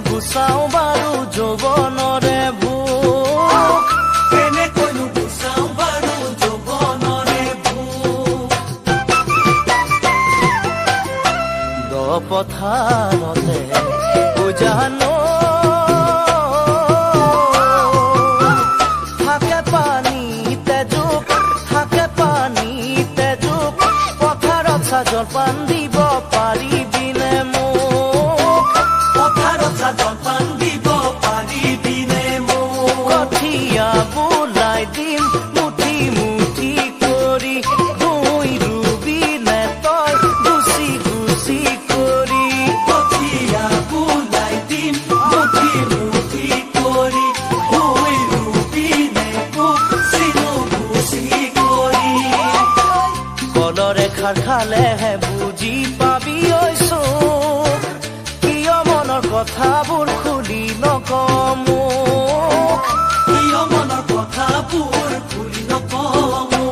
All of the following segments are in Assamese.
গুচাও বাৰু যৌৱনৰে ভোক কেনেকৈনো গুচাও বাৰু যৌৱনৰে ভোক দ পথাৰতে উজানো থাকে পানীতে জোক থাকে পানীতে জোক পথাৰত জলপান দিব পাৰিবিনে মোক পথাৰত জলপান দিব পাৰিবিনে মোক কঠীয়া বোলাই দিম মুঠি মুঠি কৰি ভূঁই ৰুবিনে তই গুচি গুচি কৰি কঠীয়া বোলাই দিম মুঠি মুঠি কৰি ভূঁই ৰুবিনে গুচি গুচি কৰি কলৰে খাৰ খালেহে বুজি পাবি ঐ চোক কিয় মনৰ কথাবোৰ খুলি নকমো কিয় মনৰ কথাবোৰ খুলি নকমো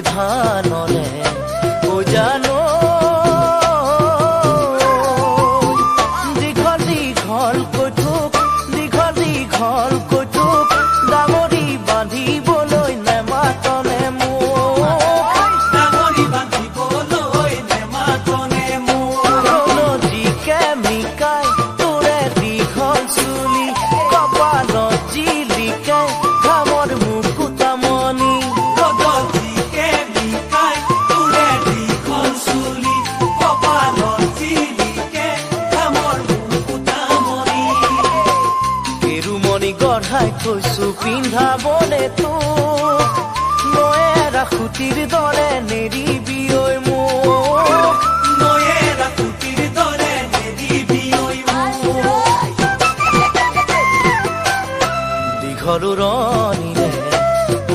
ধানলে উজানো দীঘল দীঘল কৈথুক দীঘল দীঘল কৈথুক ডাঙৰি বান্ধিবলৈ নেমাতনে মোক ডাঙৰি বান্ধিবলৈ নেমাতনে মোক নদীকে মিকাই তোৰে দীঘল চুলি কপালত জিলিকে ঘামৰ মুকুতামণি গঢ়াই থৈছো পিন্ধাবলে তোক নয়েৰা খুটিৰ দৰে নেৰিবি ঐ মোক নয়েৰা খুটিৰ দৰে নেৰিবি ঐ মোক দীঘল উৰণিৰে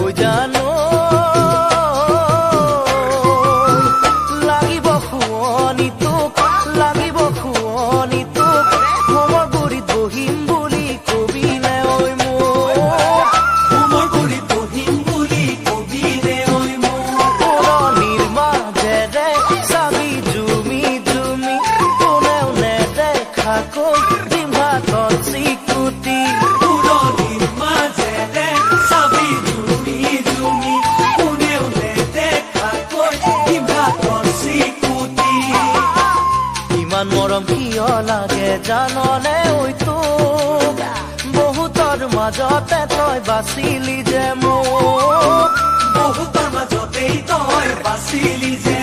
উজানো লাগিব শুৱনি তোক লাগিব শুৱনি তোক হোমৰ গুৰিত বহিম বুলি কবিনে ইমান মৰম কিয় লাগে জাননে ঐ তোক বহুতৰ মাজতে তই বাচিলি যে মোক বহুতৰ মাজতেই তই বাচিলি যে